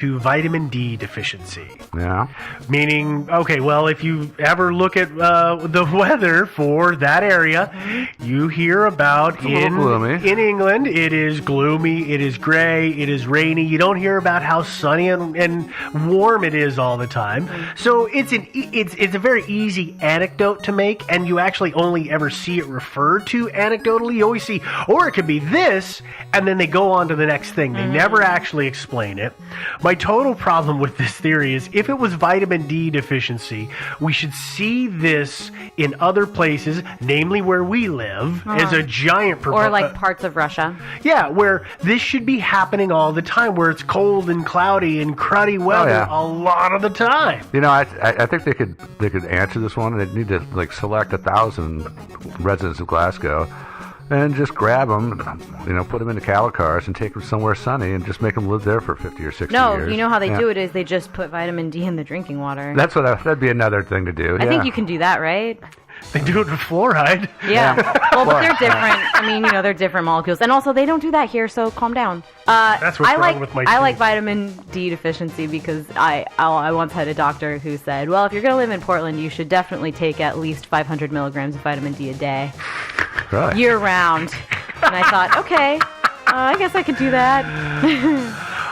to vitamin D deficiency. Yeah. Meaning, okay, well, if you ever look at the weather for that area, you hear about in England, it is gloomy, it is gray, it is rainy. You don't hear about how sunny and warm it is all the time. So it's a very easy anecdote to make, and you actually only ever see it referred to anecdotally. You always see, or it could be this, and then they go on to the next thing. They never actually explain it. My total problem with this theory is if it was vitamin D deficiency, we should see this in other places, namely where we live, as a giant or like parts of Russia. Yeah, where this should be happening all the time, where it's cold and cloudy and cruddy weather a lot of the time. You know, I think they could answer this one. They need to like select 1,000 residents of Glasgow and just grab them, put them into cattle cars and take them somewhere sunny and just make them live there for 50 or 60 years. No, you know how they do it is they just put vitamin D in the drinking water. That'd be another thing to do. I think you can do that, right? They do it with fluoride. Yeah. Well, but they're different. I mean, they're different molecules. And also, they don't do that here, so calm down. That's what's wrong with my I like vitamin D deficiency because I once had a doctor who said, well, if you're going to live in Portland, you should definitely take at least 500 milligrams of vitamin D a day. Really? Year round. And I thought, okay, I guess I could do that.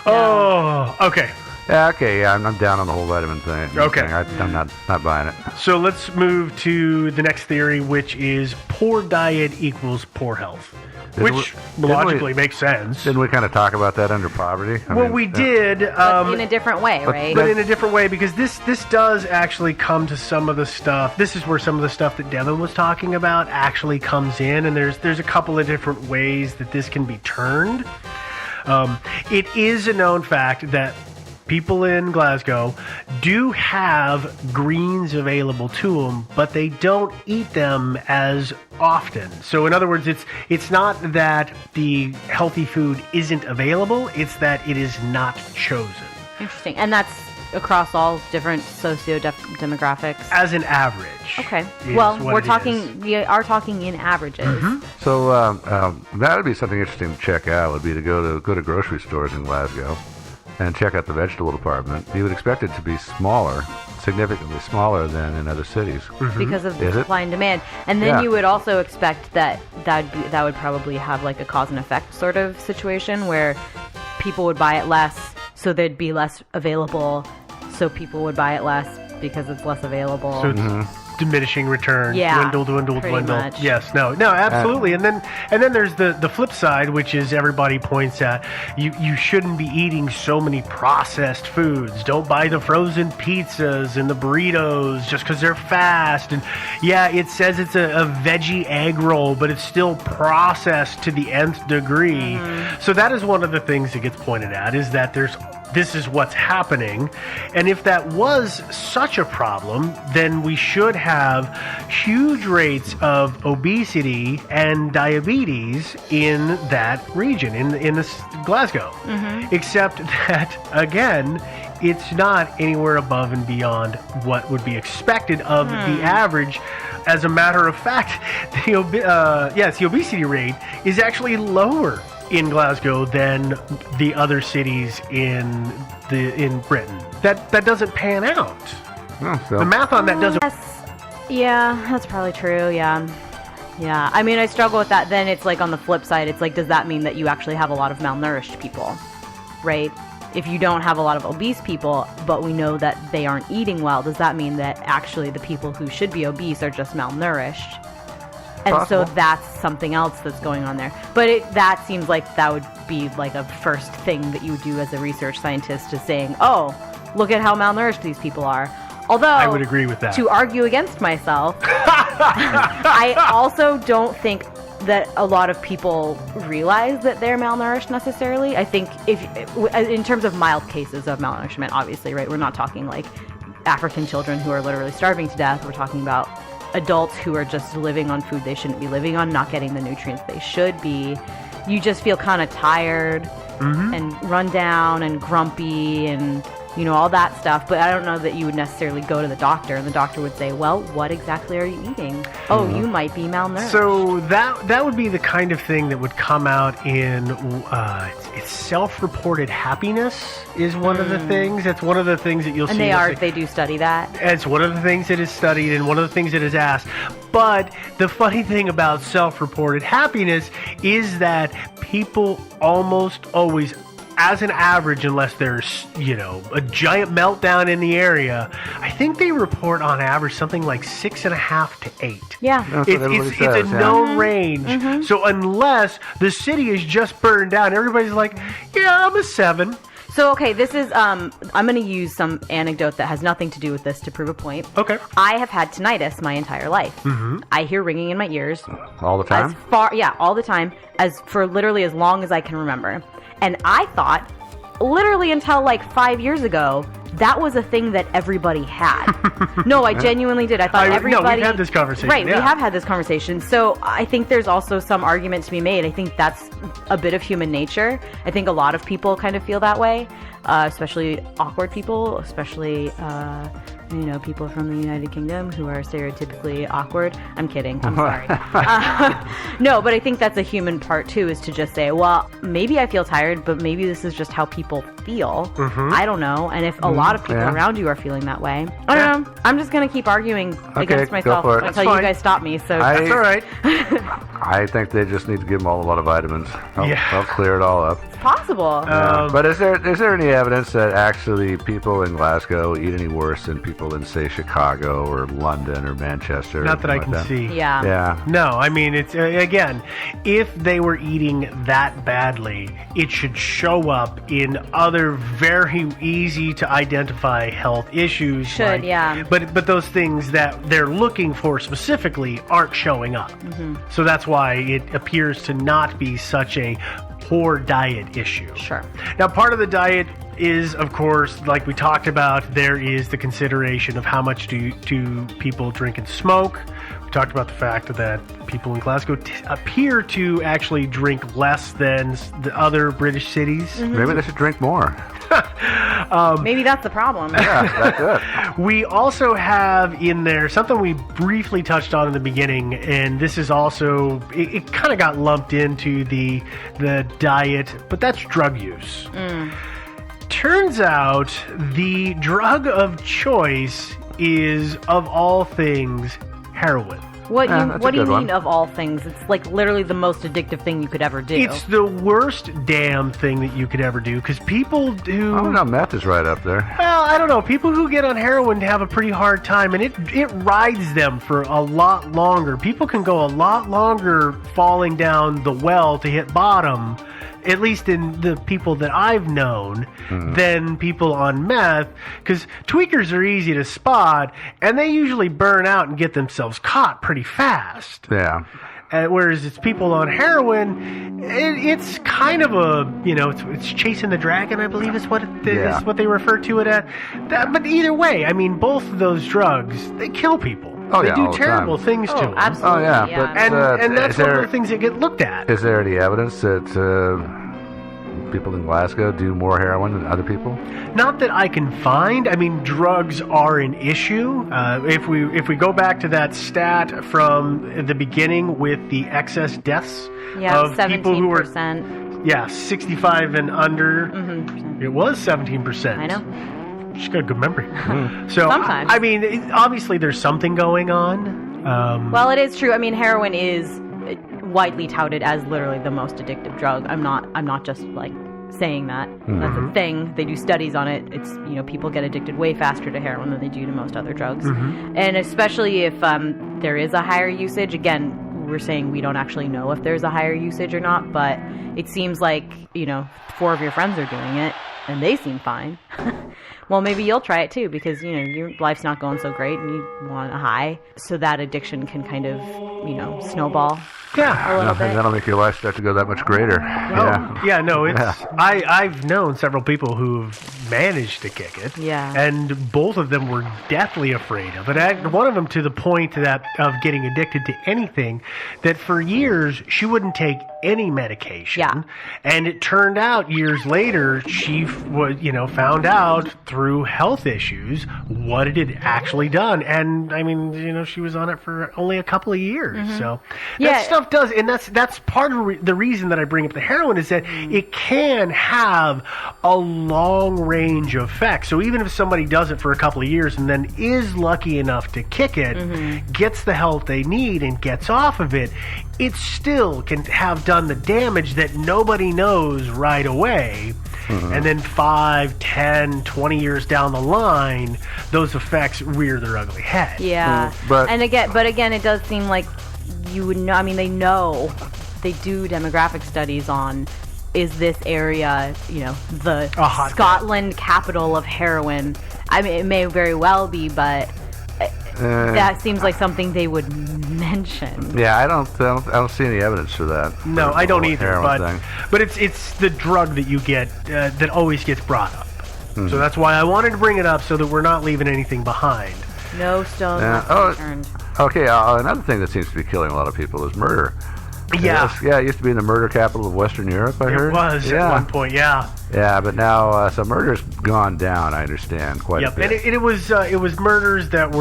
Oh, okay. Yeah, okay, yeah, I'm down on the whole vitamin thing. Okay. I'm not buying it. So let's move to the next theory, which is poor diet equals poor health, which logically makes sense. Didn't we kind of talk about that under poverty? We did. But in a different way, right? But in a different way, because this does actually come to some of the stuff. This is where some of the stuff that Devin was talking about actually comes in, and there's a couple of different ways that this can be turned. It is a known fact that people in Glasgow do have greens available to them, but they don't eat them as often. So in other words, it's not that the healthy food isn't available, it's that it is not chosen. Interesting. And that's across all different socio-demographics? As an average. Okay. Well, we are talking in averages. Mm-hmm. So that would be something interesting to check out, would be to go to grocery stores in Glasgow and check out the vegetable department. You would expect it to be smaller, significantly smaller than in other cities. Mm-hmm. Because of the supply and demand. And then you would also expect that would probably have like a cause and effect sort of situation where people would buy it less, so there'd be less available, so people would buy it less because it's less available. So it's diminishing return. Yeah, dwindle. much. Yes, no, absolutely. And then there's the flip side, which is everybody points at you shouldn't be eating so many processed foods. Don't buy the frozen pizzas and the burritos just because they're fast. And it says it's a veggie egg roll, but it's still processed to the nth degree. Mm-hmm. So that is one of the things that gets pointed at, is that this is what's happening. And if that was such a problem, then we should have huge rates of obesity and diabetes in that region, in this Glasgow. Mm-hmm. Except that, again, it's not anywhere above and beyond what would be expected of the average. As a matter of fact, the obesity rate is actually lower in Glasgow than the other cities in Britain. That doesn't pan out. Oh, so. The math on that doesn't. Yeah, that's probably true. Yeah. I mean, I struggle with that. Then it's like on the flip side, it's like, does that mean that you actually have a lot of malnourished people, right? If you don't have a lot of obese people, but we know that they aren't eating well, does that mean that actually the people who should be obese are just malnourished? And Possible. So that's something else that's going on there. But that seems like that would be like a first thing that you would do as a research scientist, is saying, oh, look at how malnourished these people are. Although, I would agree with that. To argue against myself, I also don't think that a lot of people realize that they're malnourished necessarily. I think in terms of mild cases of malnourishment, obviously, right? We're not talking like African children who are literally starving to death. We're talking about adults who are just living on food they shouldn't be living on, not getting the nutrients they should be. You just feel kind of tired and run down and grumpy, and all that stuff. But I don't know that you would necessarily go to the doctor and the doctor would say, well, what exactly are you eating? Oh, you might be malnourished. So that would be the kind of thing that would come out in it's self-reported happiness is one of the things. That's one of the things that you'll see. And they do study that. It's one of the things that is studied and one of the things that is asked. But the funny thing about self-reported happiness is that people almost always, as an average, unless there's, a giant meltdown in the area, I think they report on average something like 6.5 to 8. Yeah. It's a known range. So unless the city is just burned down, everybody's like, yeah, I'm a 7. So, okay, this is, I'm going to use some anecdote that has nothing to do with this to prove a point. Okay. I have had tinnitus my entire life. I hear ringing in my ears. All the time? All the time, for literally as long as I can remember. And I thought, literally until like 5 years ago, that was a thing that everybody had. No, I genuinely did. I thought everybody... No, we've had this conversation. Right, we have had this conversation. So I think there's also some argument to be made. I think that's a bit of human nature. I think a lot of people kind of feel that way, especially awkward people, especially... people from the United Kingdom who are stereotypically awkward. I'm kidding. I'm sorry. No, but I think that's a human part too, is to just say, well, maybe I feel tired, but maybe this is just how people feel. I don't know. And if a lot of people around you are feeling that way, I don't know. I'm just going to keep arguing against myself until you guys stop me. So that's all right. I think they just need to give them all a lot of vitamins. They'll clear it all up. It's possible. But is there any evidence that actually people in Glasgow eat any worse than people in, say, Chicago or London or Manchester? Not that I can see. Yeah. No, I mean, it's again, if they were eating that badly, it should show up in other very easy to identify health issues. But those things that they're looking for specifically aren't showing up. So that's why it appears to not be such a poor diet issue. Sure. Now, part of the diet is, of course, like we talked about, there is the consideration of how much do people drink and smoke. We talked about the fact that people in Glasgow appear to actually drink less than the other British cities. Maybe they should drink more. Maybe that's the problem. Yeah, that's it. We also have in there something we briefly touched on in the beginning, and this is also, it kind of got lumped into the diet, but that's drug use. Turns out the drug of choice is, of all things, heroin. What do you mean, of all things? It's like literally the most addictive thing you could ever do. It's the worst damn thing that you could ever do, because people who... I don't know, meth is right up there. Well, I don't know. People who get on heroin have a pretty hard time, and it rides them for a lot longer. People can go a lot longer falling down the well to hit bottom, at least in the people that I've known, than people on meth, because tweakers are easy to spot, and they usually burn out and get themselves caught pretty fast. Yeah. Whereas it's people on heroin, it's kind of a, it's chasing the dragon, I believe is what is what they refer to it at. But either way, I mean, both of those drugs, they kill people. They do terrible things to them. Absolutely. Oh, yeah. But, and that's one of the things that get looked at. Is there any evidence that people in Glasgow do more heroin than other people? Not that I can find. I mean, drugs are an issue. If we go back to that stat from the beginning with the excess deaths of 17%. people who were 65 and under, it was 17%. I know. She's got a good memory. So sometimes. I mean, obviously there's something going on. Well, it is true. I mean, heroin is widely touted as literally the most addictive drug. I'm not just like saying that. That's a thing. They do studies on it. It's, people get addicted way faster to heroin than they do to most other drugs. And especially if there is a higher usage. Again, we're saying we don't actually know if there's a higher usage or not, but it seems like 4 of your friends are doing it and they seem fine. Well, maybe you'll try it too, because your life's not going so great and you want a high, so that addiction can kind of snowball. Yeah, a little bit. That'll make your life start to go that much greater. I've known several people who've managed to kick it. Yeah. And both of them were deathly afraid of it. One of them to the point of getting addicted to anything, that for years she wouldn't take any medication. Yeah. And it turned out years later, she was, found out through health issues what it had actually done. And I mean, she was on it for only a couple of years. So that stuff does, and that's part of the reason that I bring up the heroin is that it can have a long range of effects. So even if somebody does it for a couple of years and then is lucky enough to kick it, gets the help they need and gets off of it, it still can have done the damage that nobody knows right away. And then 5, 10, 20 years down the line, those effects rear their ugly head. Yeah. But again, it does seem like you would know. I mean, they do demographic studies on, is this area, the Scotland capital of heroin? I mean, it may very well be, but that seems like something they would mention. Yeah, I don't see any evidence for that. No, I don't either. But it's the drug that you get that always gets brought up. So that's why I wanted to bring it up so that we're not leaving anything behind. No stone unturned. Okay, another thing that seems to be killing a lot of people is murder. Yeah. It used to be in the murder capital of Western Europe, I heard. It was at one point, yeah. Yeah, but now, so murder's gone down, I understand, quite a bit. And it was murders that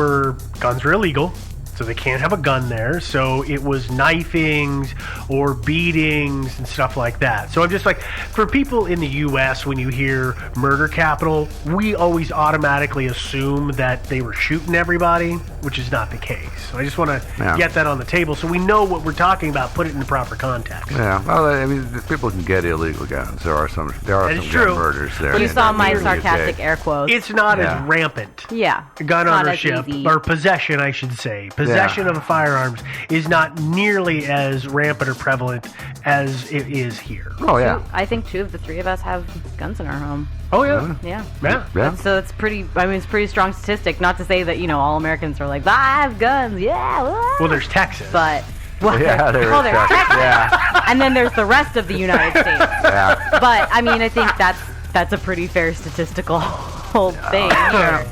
guns were illegal, so they can't have a gun there. So it was knifings or beatings and stuff like that. So I'm just like, for people in the U.S., when you hear murder capital, we always automatically assume that they were shooting everybody, which is not the case. So I just want to get that on the table so we know what we're talking about, put it in the proper context. Yeah, well, I mean, people can get illegal guns. There are some gun murders there. You saw my sarcastic air quotes. It's not as rampant. Yeah. Gun ownership, or possession, I should say. Possession of firearms is not nearly as rampant or prevalent as it is here. Oh, yeah. I think 2 of the 3 of us have guns in our home. Oh, yeah. Yeah. So it's it's pretty strong statistic. Not to say that, all Americans are like, I have guns. Yeah. Well, there's Texas. But... there's Texas. Yeah. And then there's the rest of the United States. Yeah. But, I mean, I think that's a pretty fair statistical thing.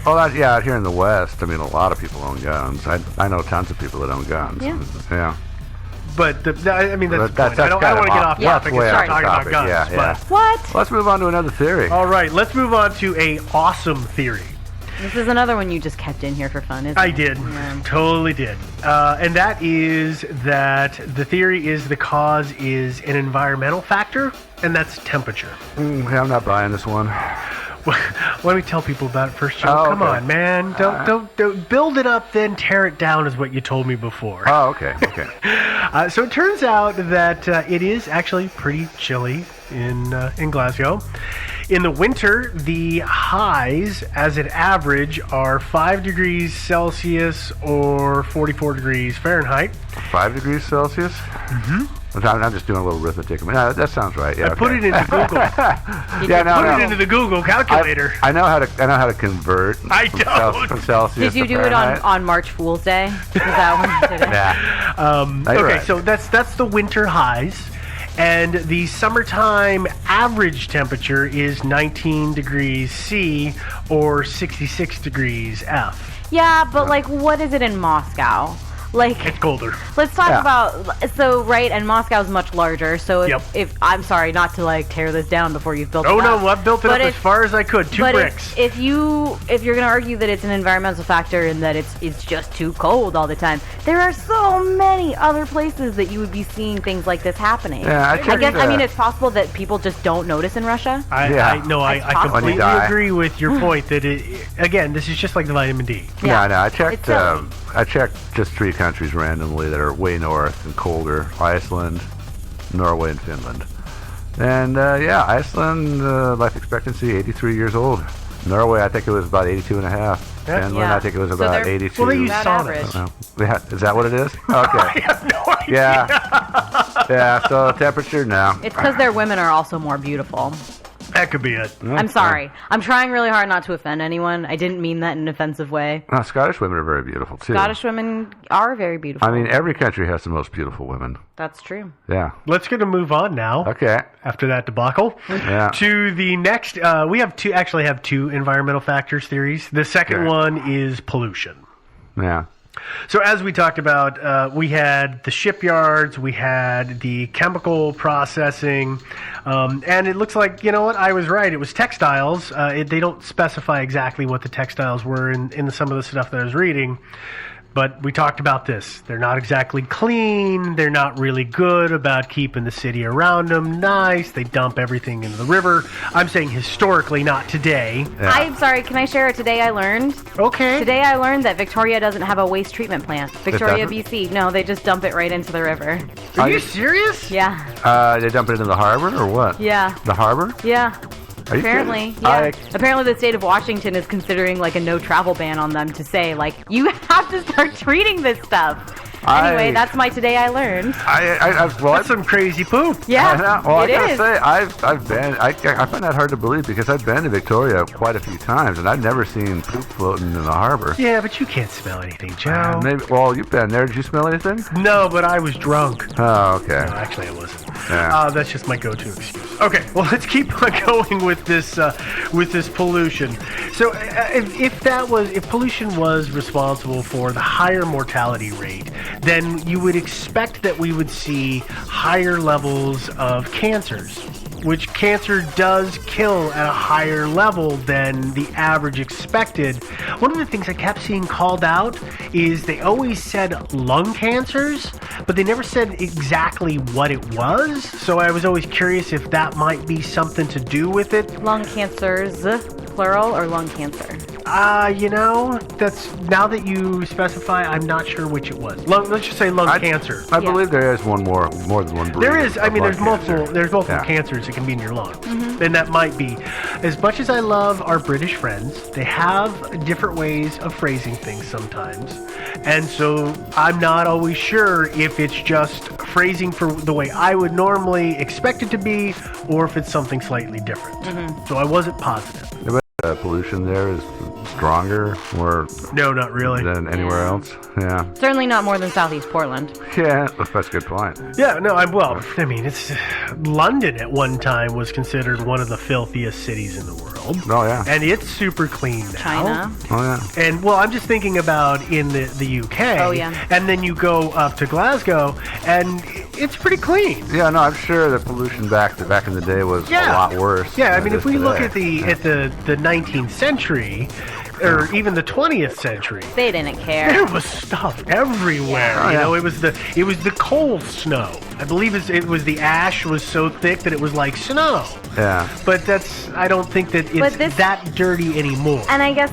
Well, out here in the West, I mean, a lot of people own guns. I know tons of people that own guns. Yeah. But that's the point. I don't want to get off topic and start talking about guns. Yeah. What? Let's move on to another theory. All right, let's move on to a awesome theory. This is another one you just kept in here for fun, isn't it? I did. Yeah. Totally did. And that is that the theory is the cause is an environmental factor, and that's temperature. I'm not buying this one. Let me tell people about it first, Joe. Come on, man. Don't build it up, then tear it down is what you told me before. Oh, okay. So it turns out that it is actually pretty chilly in Glasgow. In the winter, the highs, as an average, are 5 degrees Celsius or 44 degrees Fahrenheit. 5 degrees Celsius? Mm-hmm. I'm just doing a little arithmetic. That sounds right. Yeah, I put it into Google. Put it into the Google calculator. I know how to convert. I don't. From Celsius. Did you do Fahrenheit. it on March Fool's Day? Is that when you did it? Yeah. Okay, right. so that's the winter highs. And the summertime average temperature is 19 degrees C or 66 degrees F. Yeah, but what is it in Moscow? It's colder. Let's talk about, and Moscow's much larger, so if I'm sorry, not to take this down before you've built it up. No, I've built it up as far as I could, 2 bricks. If you're going to argue that it's an environmental factor and that it's just too cold all the time, there are so many other places that you would be seeing things like this happening. Yeah, I mean, it's possible that people just don't notice in Russia. I completely agree with your point that, again, this is just like the vitamin D. Yeah, no, I checked just 3 countries randomly that are way north and colder: Iceland, Norway, and Finland. And Iceland, life expectancy 83 years old. Norway, I think it was about 82 and a half. Finland, I think it was about 82. Well, they use saunas. Is that what it is? Okay. I have no idea. Yeah. So temperature, no. It's because their women are also more beautiful. That could be it. I'm sorry. I'm trying really hard not to offend anyone. I didn't mean that in an offensive way. No, Scottish women are very beautiful, too. Scottish women are very beautiful. I mean, every country has the most beautiful women. That's true. Yeah. Let's get to move on now. Okay. After that debacle. Yeah. To the next, we have two environmental factors theories. The second one is pollution. Yeah. So as we talked about, we had the shipyards, we had the chemical processing, and it looks like, you know what, I was right. It was textiles. They don't specify exactly what the textiles were in some of the stuff that I was reading. But we talked about this. They're not exactly clean. They're not really good about keeping the city around them nice. They dump everything into the river. I'm saying historically, not today. Yeah. I'm sorry, can I share it? Today I learned? Okay. Today I learned that Victoria doesn't have a waste treatment plant. Victoria, doesn't? BC. No, they just dump it right into the river. Are you serious? Yeah. They dump it into the harbor or what? Yeah. The harbor? Yeah. Are you Apparently, kidding? yeah. Apparently, the state of Washington is considering like a no travel ban on them to say like you have to start treating this stuff. Anyway, that's my today I learned. That's some crazy poop. Yeah, Well, I it gotta is. say, I've been. I find that hard to believe because I've been to Victoria quite a few times and I've never seen poop floating in the harbor. Yeah, but you can't smell anything, Joe. Maybe. Well, you've been there. Did you smell anything? No, but I was drunk. Oh, okay. No, actually, I wasn't. Yeah. That's just my go-to excuse. Okay, well, let's keep on going with this pollution. So, if pollution was responsible for the higher mortality rate, then you would expect that we would see higher levels of cancers, which cancer does kill at a higher level than the average expected. One of the things I kept seeing called out is they always said lung cancers, but they never said exactly what it was. So I was always curious if that might be something to do with it. Lung cancers, plural, or lung cancer? That's now that you specify, I'm not sure which it was. Let's just say lung cancer. I believe there is more than one breed. There is. I mean, of there's lung multiple. cancer. There's multiple Yeah. cancers that can be in your lungs, and that might be. As much as I love our British friends, they have different ways of phrasing things sometimes, and so I'm not always sure if it's just phrasing for the way I would normally expect it to be, or if it's something slightly different. So I wasn't positive. Pollution there is stronger or No, not really. than anywhere else. Yeah. Certainly not more than Southeast Portland. Yeah, that's a good point. Yeah, no, it's London at one time was considered one of the filthiest cities in the world. Oh yeah. And it's super clean now. China. Oh yeah. And, well, I'm just thinking about in the UK. Oh, yeah. And then you go up to Glasgow, and it's pretty clean. Yeah, no, I'm sure that pollution back in the day was a lot worse. Yeah, I than mean, it if is we look today. at the 19th century, or even the 20th century, They didn't care. there was stuff everywhere. Oh, You yeah. know, it was the cold snow. I believe it was the ash was so thick that it was like snow. Yeah. But I don't think that it's that dirty anymore. And I guess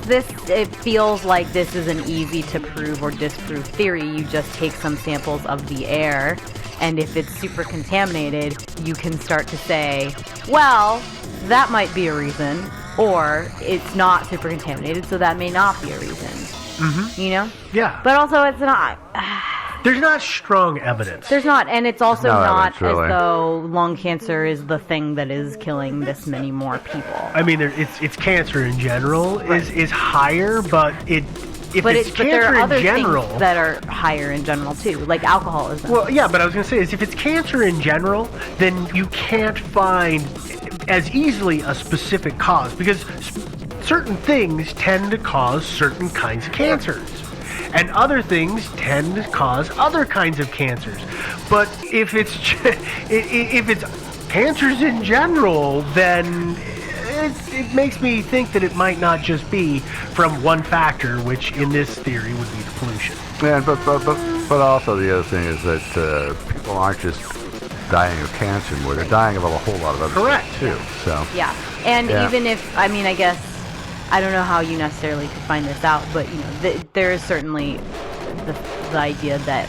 it feels like this is an easy to prove or disprove theory. You just take some samples of the air, and if it's super contaminated, you can start to say, well, that might be a reason, or it's not super contaminated, so that may not be a reason. Mm-hmm. You know? Yeah. But also, it's not. There's not strong evidence. There's not, and it's also No not evidence, really. as though lung cancer is the thing that is killing this many more people. I mean, it's cancer in general is higher, but if But it's there cancer are in other general, things that are higher in general too, like alcoholism. well, yeah. But I was gonna say is if it's cancer in general, then you can't find as easily a specific cause because certain things tend to cause certain kinds of cancers. And other things tend to cause other kinds of cancers. But if it's cancers in general, then it makes me think that it might not just be from one factor, which in this theory would be the pollution. Yeah, but also the other thing is that people aren't just dying of cancer anymore; they're dying of a whole lot of other Correct. stuff too. So yeah, and Yeah. even if, I mean, I guess, I don't know how you necessarily could find this out, but, you know, there is certainly the idea that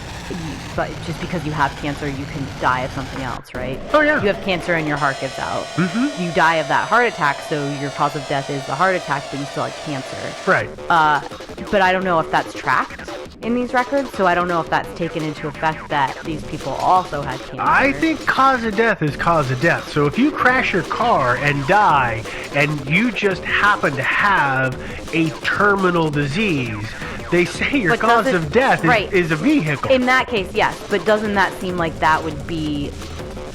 but just because you have cancer, you can die of something else, right? Oh, yeah. You have cancer and your heart gives out. Mm-hmm. You die of that heart attack, so your cause of death is the heart attack, but you still had cancer. Right. But I don't know if that's tracked in these records, so I don't know if that's taken into effect that these people also had cancer. I think cause of death is cause of death. So if you crash your car and die, and you just happen to have a terminal disease, they say your But cause does it- of death right. is a vehicle. In that case, yes, but doesn't that seem like that would be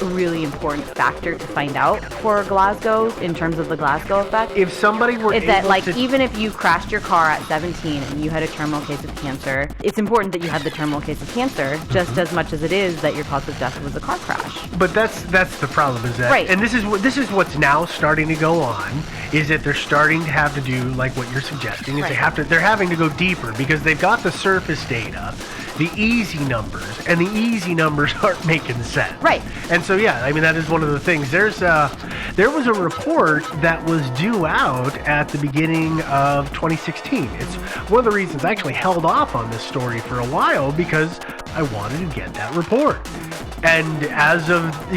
a really important factor to find out for Glasgow in terms of the Glasgow effect. If somebody were Is that able like to, even if you crashed your car at 17 and you had a terminal case of cancer, it's important that you had the terminal case of cancer just as much as it is that your cause of death was a car crash. but that's the problem, is that, Right. and this is what's now starting to go on, is that they're starting to have to do like what you're suggesting, is Right. they're having to go deeper because they've got the surface data, the easy numbers, and the easy numbers aren't making sense. Right. And so, yeah, I mean, that is one of the things. There was a report that was due out at the beginning of 2016. It's one of the reasons I actually held off on this story for a while, because I wanted to get that report. And as of